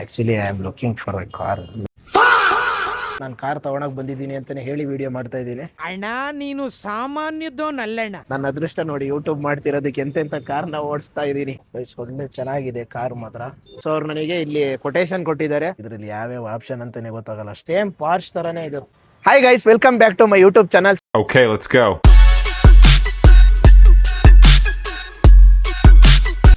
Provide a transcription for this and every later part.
Actually I am looking for a car. ನಾನು car ತಗೊಳಕ್ ಬಂದಿದ್ದೀನಿ ಅಂತಾನೆ ಹೇಳಿ ವಿಡಿಯೋ ಮಾಡ್ತಾ ಇದ್ದೀನಿ. ಅಣ್ಣ ನೀನು ಸಾಮಾನ್ಯದೋನಲ್ಲಣ್ಣ. ನನ್ನ ಅದೃಷ್ಟ ನೋಡಿ ಯೂಟ್ಯೂಬ್ ಮಾಡ್ತಿರೋದಕ್ಕೆ ಎಂತೆಂತ ಕಾರ್ ನ ಓಡಿಸ್ತಾ ಇದ್ದೀನಿ. ಒಳ್ಳೆ ಚೆನ್ನಾಗಿದೆ ಕಾರ್ ಮಾತ್ರ. ಸೊ ಅವ್ರು ನನಗೆ ಇಲ್ಲಿ ಕೊಟೇಶನ್ ಕೊಟ್ಟಿದ್ದಾರೆ. ಇದ್ರಲ್ಲಿ ಯಾವ್ಯಾವ ಆಪ್ಷನ್ ಅಂತಾನೆ ಗೊತ್ತಾಗಲ್ಲ. ಸೇಮ್ ಪಾರ್ಚ್ ತರಾನೇ ಇದು. Hi guys, welcome back to my YouTube channel. Okay, let's go.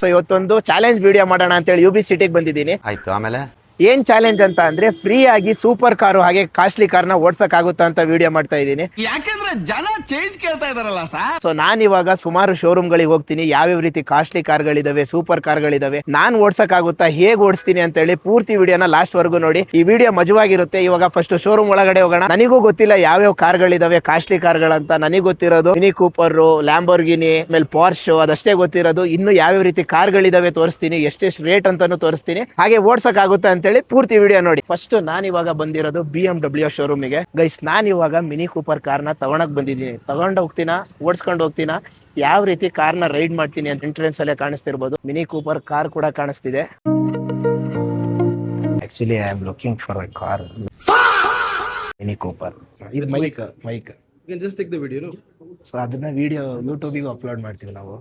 So ಇವತ್ತೊಂದು ಚಾಲೆಂಜ್ ವಿಡಿಯೋ ಮಾಡೋಣ ಅಂತೇಳಿ UB ಸಿಟಿಗೆ ಬಂದಿದ್ದೀನಿ. ಆಯ್ತು, ಆಮೇಲೆ ಏನ್ ಚಾಲೆಂಜ್ ಅಂತ ಅಂದ್ರೆ ಫ್ರೀ ಆಗಿ ಸೂಪರ್ ಕಾರು ಹಾಗೆ ಕಾಸ್ಟ್ಲಿ ಕಾರ್ನ ಓಡ್ಸಕ್ ಆಗುತ್ತಾ ಅಂತ ವಿಡಿಯೋ ಮಾಡ್ತಾ ಇದ್ದೀನಿ. ಯಾಕಂದ್ರೆ ಜನ ಚೇಂಜ್ ಕೇಳ್ತಾ ಇದಾರಲ್ಲ ಸರ್. ಸೊ ನಾನ್ ಇವಾಗ ಸುಮಾರು ಶೋರೂಮ್ ಗಳಿಗೆ ಹೋಗ್ತೀನಿ. ಯಾವ್ಯಾವ ರೀತಿ ಕಾಸ್ಟ್ಲಿ ಕಾರ್ಗಳಿದಾವೆ, ಸೂಪರ್ ಕಾರ್ಗಳಿದಾವೆ, ನಾನ್ ಓಡ್ಸಕ್ ಆಗುತ್ತಾ, ಹೇಗ್ ಓಡಿಸ್ತೀನಿ ಅಂತ ಹೇಳಿ ಪೂರ್ತಿ ವಿಡಿಯೋನ ಲಾಸ್ಟ್ ವರ್ಗು ನೋಡಿ. ಈ ವಿಡಿಯೋ ಮಜವಾಗಿರುತ್ತೆ. ಇವಾಗ ಫಸ್ಟ್ ಶೋರೂಮ್ ಒಳಗಡೆ ಹೋಗೋಣ. ನನಗೂ ಗೊತ್ತಿಲ್ಲ ಯಾವ್ಯಾವ ಕಾರ್ಗಳಿದಾವೆ ಕಾಸ್ಟ್ಲಿ ಕಾರ್ಗಳಂತ. ನನಗೆ ಗೊತ್ತಿರೋದು ಮಿನಿ ಕೂಪರ್, ಲ್ಯಾಂಬೋರ್ಗಿನಿ, ಆಮೇಲೆ ಪಾರ್ಶ್, ಅದಷ್ಟೇ ಗೊತ್ತಿರೋದು. ಇನ್ನು ಯಾವ್ಯಾವ ರೀತಿ ಕಾರ್ಗಳಿದಾವೆ ತೋರಿಸ್ತೀನಿ, ಎಷ್ಟೆಷ್ಟು ರೇಟ್ ಅಂತಾನು ತೋರಿಸ್ತೀನಿ, ಹಾಗೆ ಓಡ್ಸಕ್ ಆಗುತ್ತಾ ಅಂತ ಹೇಳಿ ಪೂರ್ತಿ ವಿಡಿಯೋ ನೋಡಿ. ಫಸ್ಟ್ ನಾನು ಇವಾಗ ಬಂದಿರೋದು BMW ಶೋರೂಮಿಗೆ. ಗೈಸ್, ನಾನು ಇವಾಗ ಮಿನಿ ಕೂಪರ್ ಕಾರ್ನ ತಗೊಳಕ್ ಬಂದಿದ್ದೀನಿ. ತಗೊಂಡು ಹೋಗ್ತೀನಾ, ಓಡಿಸ್ಕೊಂಡು ಹೋಗ್ತೀನಾ, ಯಾವ ರೀತಿ ಕಾರ್ನ ರೈಡ್ ಮಾಡ್ತೀನಿ ಅಂತ ಎಂಟ್ರೆನ್ಸ್ ಅಲ್ಲೇ ಕಾಣಿಸ್ತಿರ್ಬೋದು. ಮಿನಿ ಕೂಪರ್ ಕಾರ್ ಕೂಡ ಕಾಣಿಸ್ತಿದೆ. Actually I am looking for a car. Mini Cooper. ಇದು mic You can just take the video, no? So ಅದನ್ನ ವಿಡಿಯೋ ಯೂಟ್ಯೂಬಿಗೆ ಅಪ್ಲೋಡ್ ಮಾಡ್ತೀವಿ ನಾವು.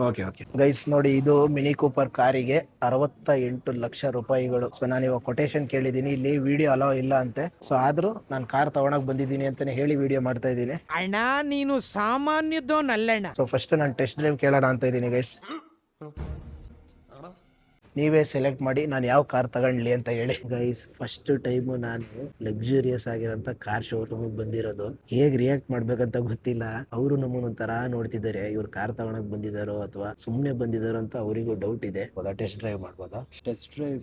ಓಕೆ ಗೈಸ್ ನೋಡಿ, ಇದು ಮಿನಿ ಕೂಪರ್ ಕಾರಿಗೆ 68 ಲಕ್ಷ ರೂಪಾಯಿಗಳು. ಸೊ ನಾನು ಇವಾಗ ಕೊಟೇಶನ್ ಕೇಳಿದ್ದೀನಿ. ಇಲ್ಲಿ ವಿಡಿಯೋ ಅಲೋ ಇಲ್ಲ ಅಂತೆ. ಸೊ ಆದ್ರೂ ನಾನು ಕಾರ್ ತಗೊಳಕ್ ಬಂದಿದ್ದೀನಿ ಅಂತಾನೆ ಹೇಳಿ ವಿಡಿಯೋ ಮಾಡ್ತಾ ಇದ್ದೀನಿ. ಅಣ್ಣ ನೀನು ಸಾಮಾನ್ಯದೋನಲ್ಲಣ್ಣ. ಸೊ ಫಸ್ಟ್ ನಾನು ಟೆಸ್ಟ್ ಡ್ರೈವ್ ಕೇಳೋಣ ಅಂತ ಇದ್ದೀನಿ ಗೈಸ್. ನೀವೇ ಸೆಲೆಕ್ಟ್ ಮಾಡಿ ನಾನು ಯಾವ ಕಾರ್ ತಗೊಂಡ್ಲಿ ಅಂತ ಹೇಳಿ. ಗೈಸ್, ಫಸ್ಟ್ ಟೈಮ್ ನಾನು ಲಕ್ಸುರಿಯಸ್ ಆಗಿರೋಂಥ ಕಾರ್ ಶೋರೂಮಿಗೆ ಬಂದಿರೋದು. ಹೇಗ್ ರಿಯಾಕ್ಟ್ ಮಾಡ್ಬೇಕಂತ ಗೊತ್ತಿಲ್ಲ. ಅವರು ನಮ್ಮನ್ನ ಒಂಥರ ನೋಡ್ತಿದ್ದಾರೆ, ಇವ್ರು ಕಾರ್ ತಗೊಳಕ್ ಬಂದಿದ್ದಾರೋ ಅಥವಾ ಸುಮ್ನೆ ಬಂದಿದ್ದಾರೋ ಅಂತ ಅವರಿಗೂ ಡೌಟ್ ಇದೆ. ಟೆಸ್ಟ್ ಡ್ರೈವ್ ಮಾಡ್ಬೋದಾ? ಟೆಸ್ಟ್ ಡ್ರೈವ್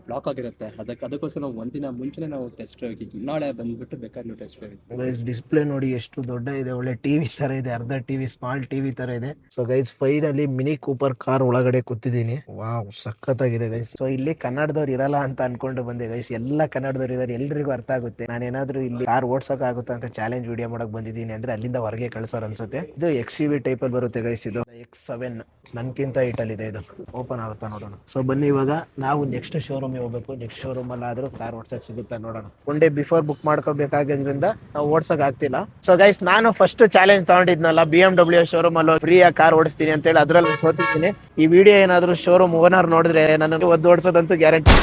ಬ್ಲಾಕ್ ಆಗಿರುತ್ತೆ. ಅದಕ್ಕೋಸ್ಕರ ನಾವು ಒಂದಿನ ಮುಂಚೆನೆ ನಾವು ಟೆಸ್ಟ್ ಡ್ರೈವ್ ನಾಳೆ ಬಂದ್ಬಿಟ್ಟು ಬೇಕಾದ್ರೆ ನೀವು ಟೆಸ್ಟ್ ಡ್ರೈವ್. ಡಿಸ್ಪ್ಲೇ ನೋಡಿ ಎಷ್ಟು ದೊಡ್ಡ ಇದೆ, ಒಳ್ಳೆ ಟಿವಿ ತರ ಇದೆ, ಅರ್ಧ ಟಿವಿ, ಸ್ಮಾಲ್ ಟಿವಿ ತರ ಇದೆ. So guys, finally mini Cooper car ಒಳಗಡೆ ಕೂತಿದ್ದೀನಿ. ವಾವ್, ಸಖತ್ತಾಗಿದೆ ಗೈಸ್. ಸೊ ಇಲ್ಲಿ ಕನ್ನಡದವ್ರು ಇರಲ್ಲ ಅಂತ ಅನ್ಕೊಂಡು ಬಂದೆ ಗೈಸ್. ಎಲ್ಲ ಕನ್ನಡದವ್ರು ಇದಾರೆ, ಎಲ್ರಿಗೂ ಅರ್ಥ ಆಗುತ್ತೆ. ನಾನೇನಾದ್ರೂ ಇಲ್ಲಿ ಕಾರ್ ಓಡ್ಸಕ್ ಆಗುತ್ತಾ ಅಂತ ಚಾಲೆಂಜ್ ವಿಡಿಯೋ ಮಾಡಕ್ ಬಂದಿದ್ದೀನಿ ಅಂದ್ರೆ ಅಲ್ಲಿಂದ ಹೊರಗೆ ಕಳ್ಸೋರ್ ಅನ್ಸುತ್ತೆ. ಇದು XUV ಟೈಪ್ ಅಲ್ಲಿ ಬರುತ್ತೆ ಗೈಸ್. ಇದು X7 ನನ್ಕಿಂತ ಹೈಟಲ್ಲಿ ಇದೆ. ಇದು ಓಪನ್ ಆಗುತ್ತಾ ನೋಡೋಣ. ಸೊ ಬನ್ನಿ, ಇವಾಗ ನಾವು ನೆಕ್ಸ್ಟ್ ಶೋರೂಮ್ ಹೋಗ್ಬೇಕು. ನೆಕ್ಸ್ಟ್ ಶೋರೂಮ್ ಅಲ್ಲಿ ಆದ್ರೂ ಕಾರ್ ಓಡ್ಸಕ್ ಸಿಗುತ್ತಾ ನೋಡೋಣ. ಒನ್ ಡೇ ಬಿಫೋರ್ ಬುಕ್ ಮಾಡ್ಕೋಬೇಕಾಗೋದ್ರಿಂದ ನಾವು ಓಡ್ಸಕ್ ಆಗ್ತಿಲ್ಲ. ಸೊ ಗೈಸ್, ನಾನು ಫಸ್ಟ್ ಚಾಲೆಂಜ್ ತಗೊಂಡಿದ್ನಲ್ಲ BMW ಶೋರೂಮ್ ಅಲ್ಲಿ ಫ್ರೀ ಆಗಿ ಕಾರ್ ಓಡಿಸ್ತೀನಿ ಅಂತ ಹೇಳಿ, ಅದ್ರಲ್ಲಿ ಸೋತಿದ್ದೀನಿ. ಈ ವಿಡಿಯೋ ಏನಾದ್ರು ಶೋರೂಮ್ ಓನರ್ ನೋಡಿದ್ರೆ ನನಗೆ ಒದ್ದು ಓಡಿಸೋದಂತೂ ಗ್ಯಾರಂಟಿ.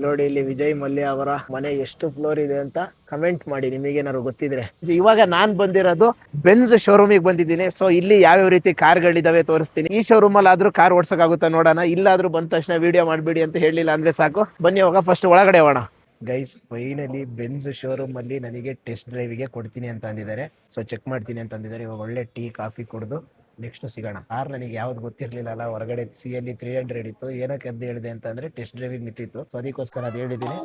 ನೋಡಿ, ಇಲ್ಲಿ ವಿಜಯ್ ಮಲ್ಯ ಅವರ ಮನೆ ಎಷ್ಟು ಫ್ಲೋರ್ ಇದೆ ಅಂತ ಕಮೆಂಟ್ ಮಾಡಿ, ನಿಮಗೇನಾದ್ರು ಗೊತ್ತಿದ್ರೆ. ಇವಾಗ ನಾನ್ ಬಂದಿರೋದು ಬೆನ್ಸ್ ಶೋರೂಮಿಗೆ ಬಂದಿದ್ದೀನಿ. ಸೊ ಇಲ್ಲಿ ಯಾವ್ಯಾವ ರೀತಿ ಕಾರ್ಗಳಿದಾವೆ ತೋರಿಸ್ತೀನಿ. ಈ ಶೋರೂಮ್ ಅಲ್ಲಿ ಆದ್ರೂ ಕಾರ್ ಓಡ್ಸಕ್ ಆಗುತ್ತಾ ನೋಡೋಣ. ಇಲ್ಲಾದ್ರೂ ಬಂದ ತಕ್ಷಣ ವಿಡಿಯೋ ಮಾಡ್ಬಿಡಿ ಅಂತ ಹೇಳಿಲ್ಲ ಅಂದ್ರೆ ಸಾಕು. ಬನ್ನಿ ಇವಾಗ ಫಸ್ಟ್ ಒಳಗಡೆ ಹೋಗೋಣ. ಗೈಸ್, ಫೈನಲಿ ಬೆನ್ಸ್ ಶೋರೂಮ್ ಅಲ್ಲಿ ನನಗೆ ಟೆಸ್ಟ್ ಡ್ರೈವ್ಗೆ ಕೊಡ್ತೀನಿ ಅಂತ ಅಂದಿದ್ದಾರೆ. ಸೊ ಚೆಕ್ ಮಾಡ್ತೀನಿ ಅಂತ ಅಂದಿದ್ದಾರೆ. ಇವಾಗ ಒಳ್ಳೆ ಟೀ ಕಾಫಿ ಕುಡಿದು ನೆಕ್ಸ್ಟ್ ಸಿಗೋಣ. ಕಾರ್ ನನಗೆ ಯಾವ್ದು ಗೊತ್ತಿರ್ಲಿಲ್ಲ ಅಲ್ಲ, ಹೊರಗಡೆ CLE 300 ಇತ್ತು. ಏನಕ್ಕೆ ಅಂತ ಹೇಳಿದೆ ಅಂತ ಅಂದ್ರೆ ಟೆಸ್ಟ್ ಡ್ರೈವಿಂಗ್ ನಿಂತಿತ್ತು. ಸೊ ಅದಕ್ಕೋಸ್ಕರ ಅದು ಹೇಳಿದ್ದೀನಿ.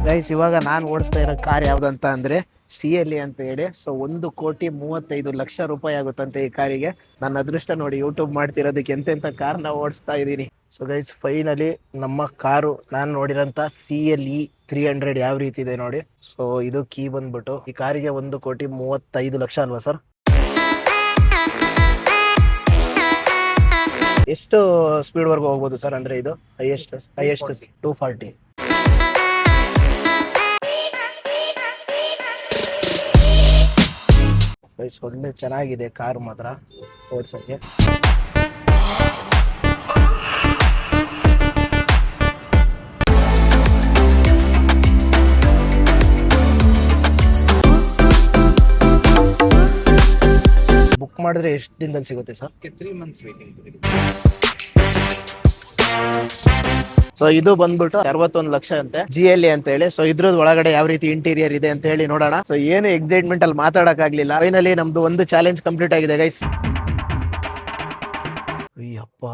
ಗೈಸ್, ಇವಾಗ ನಾನು ಓಡಿಸ್ತಾ ಇರೋ ಕಾರ್ ಯಾವ್ದಂತ ಅಂದ್ರೆ CLE ಅಂತ ಹೇಳಿ. ಸೊ 1,35,00,000 ರೂಪಾಯಿ ಆಗುತ್ತಂತೆ ಈ ಕಾರಿಗೆ. ನನ್ನ ಅದೃಷ್ಟ ನೋಡಿ ಯೂಟ್ಯೂಬ್ ಮಾಡ್ತಿರೋದಕ್ಕೆ ಎಂತೆಂತ ಕಾರ್ ನಾವು ಓಡಿಸ್ತಾ ಇದ್ದೀನಿ. ಸೊ ಗೈಸ್, ಫೈನಲಿ ನಮ್ಮ ಕಾರು ನಾನು ನೋಡಿರೋಂಥ CLE 300 ಯಾವ ರೀತಿ ಇದೆ ನೋಡಿ. ಸೊ ಇದು ಕೀ ಬಂದ್ಬಿಟ್ಟು ಈ ಕಾರಿಗೆ 1,35,00,000 ಅಲ್ವಾ ಸರ್? ಎಷ್ಟು ಸ್ಪೀಡ್ ವರ್ಗು ಹೋಗ್ಬೋದು ಸರ್? ಅಂದ್ರೆ ಇದು ಹೈಯೆಸ್ಟ್ 240. ಒಳ್ಳೆ ಚೆನ್ನಾಗಿದೆ ಕಾರ್ ಮಾತ್ರ ಓಡ್ಸಕ್ಕೆ. ಬುಕ್ ಮಾಡಿದ್ರೆ ಎಷ್ಟು ದಿನದಲ್ಲಿ ಸಿಗುತ್ತೆ ಸರ್? 3 months waiting. ಸೊ ಇದು ಬಂದ್ಬಿಟ್ಟು 61 ಲಕ್ಷ ಅಂತೆ, GLE ಅಂತ ಹೇಳಿ. ಸೊ ಇದ್ರದ್ದು ಒಳಗಡೆ ಯಾವ ರೀತಿ ಇಂಟೀರಿಯರ್ ಇದೆ ಅಂತ ಹೇಳಿ ನೋಡೋಣ. ಸೊ ಏನು ಎಕ್ಸೈಟ್ಮೆಂಟ್ ಅಲ್ಲಿ ಮಾತಾಡಕ್ ಆಗ್ಲಿಲ್ಲ. ಫೈನಲಿ ನಮ್ದು ಒಂದು ಚಾಲೆಂಜ್ ಕಂಪ್ಲೀಟ್ ಆಗಿದೆ ಗೈಸ್. ಅಯ್ಯಪ್ಪ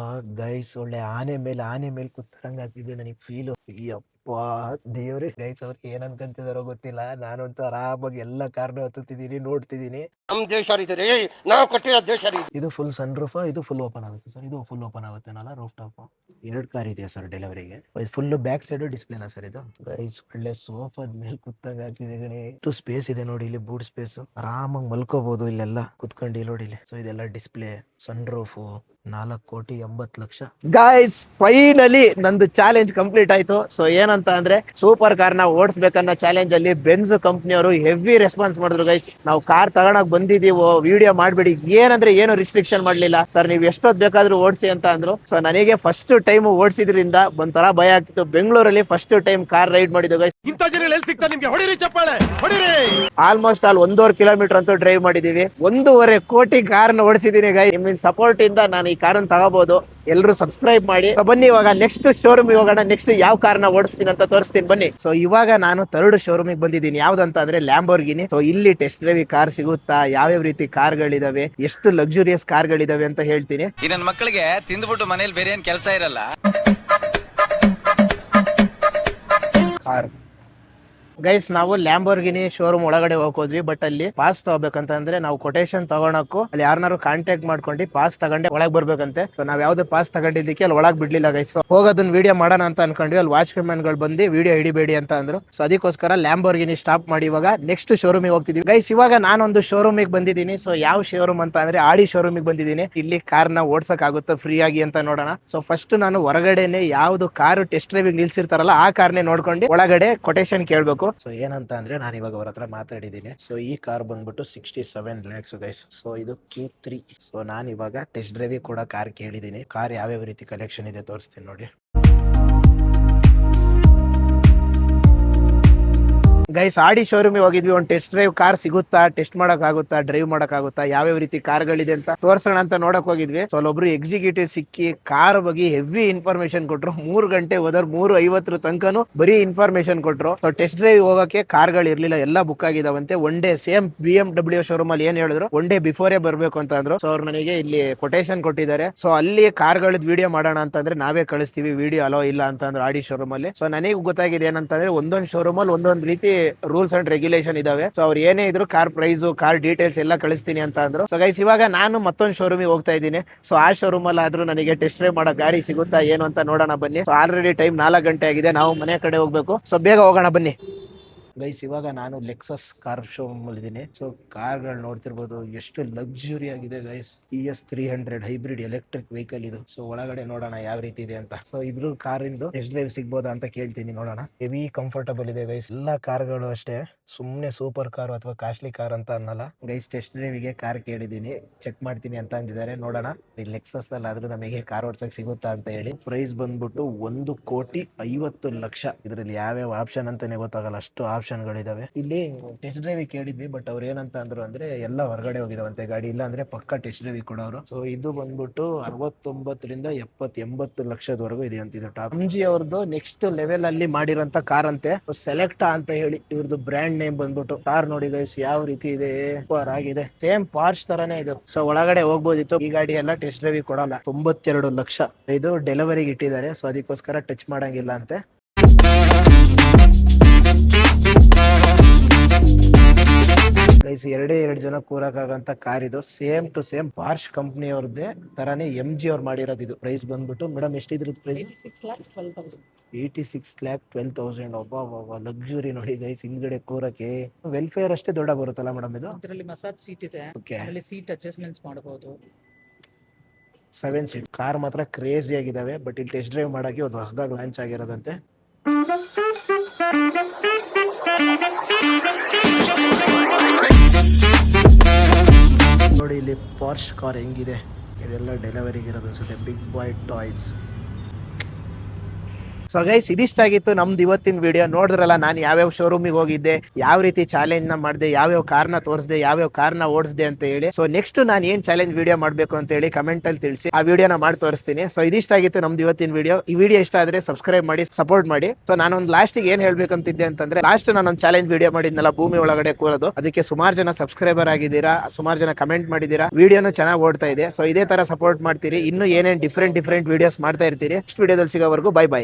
ಗೈಸ್, ಒಳ್ಳೆ ಆನೆ ಮೇಲೆ ಕೂತ್ಕೊಂಡ್ ಆಗ್ತಿದೆ ನನಗೆ ಫೀಲ್. ಅಯ್ಯಪ್ಪ ದೇವ್ರೆ. ಗೈಸ್, ಅವ್ರಿಗೆ ಏನ್ ಅನ್ಕೊಂತಿದಾರೋ ಗೊತ್ತಿಲ್ಲ. ನಾನಂತೂ ಆರಾಮಾಗಿ ಎಲ್ಲ ಕಾರ್ನು ಹತ್ತುತ್ತಿದ್ದೀನಿ, ನೋಡ್ತಿದ್ದೀನಿ. ಇದು ಫುಲ್ ಸನ್ ರೂಫ್, ಇದು ಫುಲ್ ಓಪನ್ ಆಗುತ್ತೆ ಸರ್. ಇದು ಫುಲ್ ಓಪನ್ ಆಗುತ್ತೆ ರೂಫ್ ಟಾಪ್. 2 ಕಾರ್ ಇದೆಯಾ ಸರ್ ಡೆಲಿವರಿಗೆ? ಇದು ಫುಲ್ ಬ್ಯಾಕ್ ಸೈಡ್ ಡಿಸ್ಪ್ಲೇನಾ ಸರ್ ಇದು? ಗೈಸ್ ಒಳ್ಳೆ ಸೋಫಾದ ಮೇಲೆ ಕುತ್ತಂಗ ಆಗ್ತಿದೆ ಗಣಿ. ಎಷ್ಟು ಸ್ಪೇಸ್ ಇದೆ ನೋಡಿ, ಇಲ್ಲಿ ಬೂಟ್ ಸ್ಪೇಸ್, ಆರಾಮಾಗಿ ಮಲ್ಕೋಬಹುದು ಇಲ್ಲೆಲ್ಲ ಕುತ್ಕೊಂಡು. ಇಲ್ಲಿ ನೋಡಿ, ಸೊ ಇದೆಲ್ಲ display, sun roof, 4,80,00,000. Guys finally ನಂದು ಚಾಲೆಂಜ್ ಕಂಪ್ಲೀಟ್ ಆಯ್ತು. ಸೊ ಏನಂತ ಅಂದ್ರೆ ಸೂಪರ್ ಕಾರ್ ನ ಓಡಿಸ್ಬೇಕನ್ನೋ ಚಾಲೆಂಜ್ ಅಲ್ಲಿ ಬೆನ್ಸ್ ಕಂಪ್ನಿಯವರು ಹೆವಿ ರೆಸ್ಪಾನ್ಸ್ ಮಾಡಿದ್ರು ಗೈಸ್. ನಾವು ಕಾರ್ ತಗೊಳಕ್ ಬಂದಿದೀವೋ ವಿಡಿಯೋ ಮಾಡ್ಬೇಡಿ, ಏನಂದ್ರೆ ಏನು ರಿಸ್ಟ್ರಿಕ್ಷನ್ ಮಾಡ್ಲಿಲ್ಲ ಸರ್, ನೀವು ಎಷ್ಟೊತ್ತು ಬೇಕಾದ್ರೂ ಓಡಿಸಿ ಅಂತ ಅಂದ್ರು. ಸೊ ನನಗೆ ಫಸ್ಟ್ ಟೈಮ್ ಓಡಿಸಿದ್ರಿಂದ ಒಂಥರ ಭಯ ಆಗ್ತಿತ್ತು. ಬೆಂಗಳೂರಲ್ಲಿ ಫಸ್ಟ್ ಟೈಮ್ ಕಾರ್ ರೈಡ್ ಮಾಡಿದ್ದು ಗೈಸ್. ಆಲ್ಮೋಸ್ಟ್ ಆಲ್ 1.5 ಕಿಲೋಮೀಟರ್ ಅಂತೂ ಡ್ರೈವ್ ಮಾಡಿದೀವಿ. 1.5 ಕೋಟಿ ಕಾರ್ ನ ಓಡಿಸಿದೀನಿ ಗೈಸ್. ನಿಮ್ಮಿನ ಸಪೋರ್ಟ್ ಇಂದ ನಾನು ಈ ಕಾರನ್ನ ತಗೋಬಹುದು. ಎಲ್ಲರೂ ಸಬ್ಸ್ಕ್ರೈಬ್ ಮಾಡಿ. ಬನ್ನಿ ಇವಾಗ ನೆಕ್ಸ್ಟ್ ಶೋರೂಮ್ ಹೋಗೋಣ. ನೆಕ್ಸ್ಟ್ ಯಾವ ಕಾರ್ನ ಓಡಿಸ್ತೀನಿ ಅಂತ ತೋರಿಸ್ತೀನಿ ಬನ್ನಿ. ಸೊ ಇವಾಗ ನಾನು 3rd ಶೋರೂಮಿಗೆ ಬಂದಿದ್ದೀನಿ. ಯಾವ್ದಂತ ಅಂದ್ರೆ ಲ್ಯಾಂಬೋರ್ಗಿನಿ. ಸೊ ಇಲ್ಲಿ ಟೆಸ್ಟ್ ಡ್ರೈವ್ ಕಾರ್ ಸಿಗುತ್ತಾ, ಯಾವ್ಯಾವ ರೀತಿ ಕಾರ್ಗಳಿದಾವೆ, ಎಷ್ಟು ಲಕ್ಸುರಿಯಸ್ ಕಾರ್ಗಳಿದಾವೆ ಅಂತ ಹೇಳ್ತೀನಿ. ಈ ನನ್ನ ಮಕ್ಕಳಿಗೆ ತಿಂದ್ಬಿಟ್ಟು ಮನೇಲಿ ಬೇರೆ ಏನ್ ಕೆಲಸ ಇರಲ್ಲ. ಕಾರ್ ಗೈಸ್ ನಾವು ಲ್ಯಾಂಬೋರ್ಗಿನಿ ಶೋರೂಮ್ ಒಳಗಡೆ ಹೋಗೋದ್ವಿ. ಬಟ್ ಅಲ್ಲಿ ಪಾಸ್ ತಗೋಬೇಕಂತ ಅಂದ್ರೆ ನಾವು ಕೊಟೇಶನ್ ತಗೊಳಕ್ಕೂ ಅಲ್ಲಿ ಯಾರನ್ನಾರು ಕಾಂಟ್ಯಾಕ್ಟ್ ಮಾಡ್ಕೊಂಡು ಪಾಸ್ ತಗೊಂಡೆ ಒಳಗ್ ಬರ್ಬೇಕಂತೆ. ಸೊ ನಾವ್ ಯಾವ್ದು ಪಾಸ್ ತಗೊಂಡಿದ್ದಕ್ಕೆ ಅಲ್ಲಿ ಒಳಗ್ ಬಿಡ್ಲಿಲ್ಲ ಗೈಸ್. ಹೋಗೋದನ್ನ ವಿಡಿಯೋ ಮಾಡೋಣ ಅಂತ ಅನ್ಕೊಂಡ್ವಿ. ಅಲ್ಲಿ ವಾಚ್ಮನ್ ಗಳು ಬಂದು ವಿಡಿಯೋ ಹಿಡಿಬೇಡಿ ಅಂತ ಅಂದ್ರು. ಸೊ ಅದಕ್ಕೋಸ್ಕರ ಲ್ಯಾಂಬೋರ್ಗಿನಿ ಸ್ಟಾಪ್ ಮಾಡಿ ಇವಾಗ ನೆಕ್ಸ್ಟ್ ಶೋರೂಮಿಗೆ ಹೋಗ್ತಿದ್ವಿ ಗೈಸ್. ಇವಾಗ ನಾನೊಂದು ಶೋರೂಮಿಗೆ ಬಂದಿದ್ದೀನಿ. ಸೊ ಯಾವ ಶೋರೂಮ್ ಅಂತ ಅಂದ್ರೆ ಆಡಿ ಶೋರೂಮಿಗೆ ಬಂದಿದ್ದೀನಿ. ಇಲ್ಲಿ ಕಾರ್ನ ಓಡ್ಸಕ್ ಆಗುತ್ತೋ ಫ್ರೀ ಆಗಿ ಅಂತ ನೋಡೋಣ. ಸೊ ಫಸ್ಟ್ ನಾನು ಹೊರಗಡೆನೆ ಯಾವ್ದು ಕಾರು ಟೆಸ್ಟ್ ಡ್ರೈವಿಂಗ್ ನಿಲ್ಸಿರ್ತಾರಲ್ಲ ಆ ಕಾರ್ನೇ ನೋಡ್ಕೊಂಡು ಒಳಗಡೆ ಕೊಟೇಶನ್ ಕೇಳ್ಬೇಕು. ಸೊ ಏನಂತ ಅಂದ್ರೆ ನಾನು ಇವಾಗ ಅವ್ರ ಹತ್ರ ಮಾತಾಡಿದ್ದೀನಿ. ಸೊ ಈ ಕಾರ್ ಬಂದ್ಬಿಟ್ಟು 67 lakhs ಗೈಸ್. ಸೊ ಇದು Q3. ಸೊ ನಾನು ಇವಾಗ ಟೆಸ್ಟ್ ಡ್ರೈವ್ ಕೂಡ ಕಾರ್ ಕೇಳಿದ್ದೀನಿ. ಕಾರ್ ಯಾವ್ಯಾವ ರೀತಿ ಕಲೆಕ್ಷನ್ ಇದೆ ತೋರಿಸ್ತೀನಿ ನೋಡಿ ಗೈಸ್. ಆಡಿ ಶೋರೂಮಿಗೆ ಹೋಗಿದ್ವಿ. ಒಂದು ಟೆಸ್ಟ್ ಡ್ರೈವ್ ಕಾರ್ ಸಿಗುತ್ತಾ, ಟೆಸ್ಟ್ ಮಾಡಕ್ ಆಗುತ್ತಾ, ಡ್ರೈವ್ ಮಾಡಕ್ ಆಗುತ್ತಾ, ಯಾವ್ಯಾವ ರೀತಿ ಕಾರ್ಗಳಿದೆ ಅಂತ ತೋರ್ಸೋಣ ಅಂತ ನೋಡಕ್ ಹೋಗಿದ್ವಿ. ಸೊ ಅಲ್ಲೊಬ್ರು ಎಕ್ಸಿಕ್ಯೂಟಿವ್ ಸಿಕ್ಕಿ ಕಾರ್ ಬಗ್ಗೆ ಹೆವಿ ಇನ್ಫಾರ್ಮೇಶನ್ ಕೊಟ್ರು. 3 ಗಂಟೆ ಹೋದರ್ 3:50 ತನಕನು ಬರೀ ಇನ್ಫಾರ್ಮೇಶನ್ ಕೊಟ್ರು. ಸೊ ಟೆಸ್ಟ್ ಡ್ರೈವ್ ಹೋಗಕ್ಕೆ ಕಾರ್ಗಳು ಇರ್ಲಿಲ್ಲ, ಎಲ್ಲ ಬುಕ್ ಆಗಿದಾವಂತೆ. One day same BMW showroom ಅಲ್ಲಿ ಏನ್ ಹೇಳಿದ್ರು, ಒನ್ ಡೇ ಬಿಫೋರೇ ಬರ್ಬೇಕು ಅಂತ ಅಂದ್ರು. ಸೊ ಅವ್ರು ನನಗೆ ಇಲ್ಲಿ ಕೊಟೇಶನ್ ಕೊಟ್ಟಿದ್ದಾರೆ. ಸೊ ಅಲ್ಲಿ ಕಾರ್ಗಳದ್ ವಿಡಿಯೋ ಮಾಡೋಣ ಅಂತಂದ್ರೆ ನಾವೇ ಕಳಿಸ್ತೀವಿ, ವಿಡಿಯೋ ಅಲೋ ಇಲ್ಲ ಅಂತ ಅಂದ್ರೆ ಆಡಿ ಶೋರೂಮ್ ಅಲ್ಲಿ. ಸೊ ನನಗೆ ಗೊತ್ತಾಗಿದೆ ಏನಂತಂದ್ರೆ ಒಂದೊಂದು ಶೋರೂಮ್ ಅಲ್ಲಿ ಒಂದೊಂದು ರೀತಿ ರೂಲ್ಸ್ ಅಂಡ್ ರೆಗ್ಯುಲೇಷನ್ ಇದಾವೆ. ಸೊ ಅವ್ರು ಏನೇ ಇದ್ರು ಕಾರ್ ಪ್ರೈಸ್, ಕಾರ್ ಡೀಟೇಲ್ಸ್ ಎಲ್ಲ ಕಳಿಸ್ತೀನಿ ಅಂತ ಅಂದ್ರು. ಸೊ ಗೈಸ್ ಇವಾಗ ನಾನು ಮತ್ತೊಂದು ಶೋರೂಮಿಗೆ ಹೋಗ್ತಾ ಇದ್ದೀನಿ. ಸೊ ಆ ಶೋರೂಮ್ ಅಲ್ಲಿ ಆದ್ರೂ ನನಗೆ ಟೆಸ್ಟ್ ಡ್ರೈವ್ ಮಾಡೋ ಗಾಡಿ ಸಿಗುತ್ತಾ ಏನು ಅಂತ ನೋಡೋಣ ಬನ್ನಿ. ಸೊ ಆಲ್ರೆಡಿ ಟೈಮ್ 4 ಗಂಟೆ ಆಗಿದೆ, ನಾವು ಮನೆ ಕಡೆ ಹೋಗ್ಬೇಕು. ಸೊ ಬೇಗ ಹೋಗೋಣ ಬನ್ನಿ ಗೈಸ್. ಇವಾಗ ನಾನು ಲೆಕ್ಸಸ್ ಕಾರ್ ಶೋರೂಮ್ ಅಲ್ಲಿ ಇದ್ದೀನಿ. ಸೊ ಕಾರ್ಗಳು ನೋಡ್ತಿರ್ಬೋದು ಎಷ್ಟು ಲಕ್ಸುರಿ ಆಗಿದೆ guys. ES 300 hybrid electric vehicle ಇದು. ಸೊ ಒಳಗಡೆ ನೋಡೋಣ ಯಾವ ರೀತಿ ಇದೆ ಅಂತ. ಸೊ ಇದ್ರ ಕಾರಿಂದು ಟೆಸ್ಟ್ ಡ್ರೈವ್ ಸಿಗ್ಬೋದಾ ಅಂತ ಕೇಳ್ತೀನಿ, ನೋಡೋಣ. ಹೆವಿ ಕಂಫರ್ಟಬಲ್ ಇದೆ ಗೈಸ್. ಎಲ್ಲ ಕಾರ್ಗಳು ಅಷ್ಟೇ, ಸುಮ್ನೆ ಸೂಪರ್ ಕಾರ್ ಅಥವಾ ಕಾಸ್ಟ್ಲಿ ಕಾರ್ ಅಂತ ಅನ್ನಲ್ಲ ಗೈಸ್. ಟೆಸ್ಟ್ ಡ್ರೈವ್ ಗೆ ಕಾರ್ ಕೇಳಿದೀನಿ, ಚೆಕ್ ಮಾಡ್ತೀನಿ ಅಂತ ಅಂದಿದ್ದಾರೆ. ನೋಡೋಣ ಈ ಲೆಕ್ಸಸ್ ಅಲ್ಲಿ ಆದ್ರೂ ನಮಗೆ ಕಾರ್ ಓಡ್ಸಕ್ ಸಿಗುತ್ತಾ ಅಂತ ಹೇಳಿ. ಪ್ರೈಸ್ ಬಂದ್ಬಿಟ್ಟು 1,50,00,000. ಇದ್ರಲ್ಲಿ ಯಾವ್ಯಾವ ಆಪ್ಷನ್ ಅಂತಾನೆ ಗೊತ್ತಾಗಲ್ಲ, ಅಷ್ಟು ಆಪ್ಷನ್ಗಳಿದಾವೆ. ಇಲ್ಲಿ ಟೆಸ್ಟ್ ಡ್ರೈವ್ ಕೇಳಿದ್ವಿ, ಬಟ್ ಅವ್ರು ಏನಂತ ಅಂದ್ರು ಅಂದ್ರೆ ಎಲ್ಲ ಹೊರಗಡೆ ಹೋಗಿದಾವಂತೆ ಗಾಡಿ, ಇಲ್ಲ ಅಂದ್ರೆ ಪಕ್ಕ ಟೆಸ್ಟ್ ಡ್ರೈವ್ ಕೊಡೋರು. ಸೊ ಇದು ಬಂದ್ಬಿಟ್ಟು 69 ರಿಂದ 80 ಲಕ್ಷದವರೆಗೂ ಇದೆ ಅಂತ. ಇದು ಟಾಪ್ MG ಅವ್ರದ್ದು ನೆಕ್ಸ್ಟ್ ಲೆವೆಲ್ ಅಲ್ಲಿ ಮಾಡಿರೋಂತ ಕಾರ್ ಅಂತೆ, ಸೆಲೆಕ್ಟಾ ಅಂತ ಹೇಳಿ ಇವ್ರದ್ದು ಬ್ರ್ಯಾಂಡ್ ನೇಮ್ ಬಂದ್ಬಿಟ್ಟು. ಕಾರ್ ನೋಡಿ ಗೈಸ್ ಯಾವ ರೀತಿ ಇದೆ, ಸೂಪರ್ ಆಗಿದೆ, ಸೇಮ್ ಪಾರ್ಚ್ ತರಾನೇ ಇದು. ಸೊ ಒಳಗಡೆ ಹೋಗ್ಬೋದಿತ್ತು. ಈ ಗಾಡಿ ಎಲ್ಲ ಟೆಸ್ಟ್ ಡ್ರೈವ್ ಕೊಡಲ್ಲ. 92 ಲಕ್ಷ ಇದು ಡೆಲಿವರಿಗೆ ಇಟ್ಟಿದ್ದಾರೆ. ಸೊ ಅದಕ್ಕೋಸ್ಕರ ಟಚ್ ಮಾಡಂಗಿಲ್ಲ ಅಂತೆ. ಗೈಸ್ 2 ಜನ ಕೂರಕ್ಕಾಗಂತ ಕಾರ್ ಇದು. ಸೇಮ್ ಟು ಸೇಮ್ ಪಾರ್ಶ್ ಕಂಪ್ನಿ ಅವ್ರದ್ದೇ ತರಾನೇ MG ಅವ್ರು ಮಾಡಿರೋದು. ಇದು ಪ್ರೈಸ್ ಬಂದ್ಬಿಟ್ಟು ಮೇಡಮ್ ಎಷ್ಟಿದ್ರದ್ದು ಪ್ರೈಸ್? 86,12,000. ಒಬ್ಬ ಲಕ್ಸುರಿ ನೋಡಿ ಗೈಸ್. ಹಿಂದ್ಗಡೆ ಕೂರಕ್ಕೆ ವೆಲ್ಫೇರ್ ಅಷ್ಟೇ ದೊಡ್ಡ ಬರುತ್ತಲ್ಲ ಮೇಡಮ್ ಇದು? ಇದರಲ್ಲಿ ಮಸಾಜ್ ಸೀಟ್ ಇದೆ, ಅದರಲ್ಲಿ ಸೀಟ್ ಅಡ್ಜಸ್ಟ್ಮೆಂಟ್ಸ್ ಮಾಡಬಹುದು. 7 ಸೀಟ್ ಕಾರ್ ಮಾತ್ರ ಕ್ರೇಜಿ ಆಗಿದಾವೆ. ಬಟ್ ಇಲ್ಲಿ ಟೆಸ್ಟ್ ಡ್ರೈವ್ ಮಾಡಕ್ಕೆ ಒಂದು ಹೊಸದಾಗಿ ಲಾಂಚ್ ಆಗಿರೋದಂತೆ. ನೋಡಿ ಇಲ್ಲಿ ಪಾರ್ಶ್ ಕಾರ್ ಹೆಂಗಿದೆ. ಇದೆಲ್ಲ ಡೆಲಿವರಿಗೆ ಇರೋದು ಅನ್ಸುತ್ತೆ. ಬಿಗ್ ಬಾಯ್ ಟಾಯ್ಸ್. ಸೊ ಗೈಸ್ ಇದಿಷ್ಟಾಗಿತ್ತು ನಮ್ದು ಇವತ್ತಿನ ವಿಡಿಯೋ. ನೋಡಿದ್ರಲ್ಲ ನಾನು ಯಾವ್ಯಾವ ಶೋರೂಮಿಗೆ ಹೋಗಿದ್ದೆ, ಯಾವ ರೀತಿ ಚಾಲೆಂಜ್ ನ ಮಾಡಿದೆ, ಯಾವ್ಯಾವ ಕಾರ್ನ ತೋರಿಸಿದೆ, ಯಾವ್ಯಾವ ಕಾರ್ನ ಓಡಿಸಿದೆ ಅಂತ ಹೇಳಿ. ಸೊ ನೆಕ್ಸ್ಟ್ ನಾನು ಏನ್ ಚಾಲೆಂಜ್ ವಿಡಿಯೋ ಮಾಡ್ಬೇಕು ಅಂತ ಹೇಳಿ ಕಮೆಂಟ್ ಅಲ್ಲಿ ತಿಳಿಸಿ, ಆ ವಿಡಿಯೋನ ಮಾಡಿ ತೋರಿಸ್ತೀನಿ. ಸೊ ಇದಿಷ್ಟಾಗಿತ್ತು ನಮ್ದು ಇವತ್ತಿನ ವಿಡಿಯೋ. ಈ ವಿಡಿಯೋ ಇಷ್ಟ ಆದ್ರೆ ಸಬ್ಸ್ಕ್ರೈಬ್ ಮಾಡಿ, ಸಪೋರ್ಟ್ ಮಾಡಿ. ಸೊ ನಾನೊಂದು ಲಾಸ್ಟಿಗೆ ಏನ್ ಹೇಳ್ಬೇಕಂತಿದ್ದೆ ಅಂತಂದ್ರೆ, ಲಾಸ್ಟ್ ನಾನೊಂದು ಚಾಲೆಂಜ್ ವಿಡಿಯೋ ಮಾಡಿದ್ನಲ್ಲ ಭೂಮಿ ಒಳಗಡೆ ಕೂರೋದು, ಅದಕ್ಕೆ ಸುಮಾರು ಜನ ಸಬ್ಸ್ಕ್ರೈಬರ್ ಆಗಿದ್ದೀರಾ, ಸುಮಾರು ಜನ ಕಮೆಂಟ್ ಮಾಡಿದ್ದೀರಾ, ವಿಡಿಯೋನು ಚೆನ್ನಾಗಿ ಓಡ್ತಾ ಇದೆ. ಸೊ ಇದೇ ತರ ಸಪೋರ್ಟ್ ಮಾಡ್ತೀರಿ, ಇನ್ನು ಏನೇನ್ ಡಿಫ್ರೆಂಟ್ ವಿಡಿಯೋಸ್ ಮಾಡ್ತಾ ಇರ್ತೀರಿ. ನೆಕ್ಸ್ಟ್ ವಿಡಿಯೋದಲ್ಲಿ ಸಿಗೋವರೆಗೂ ಬೈ ಬೈ.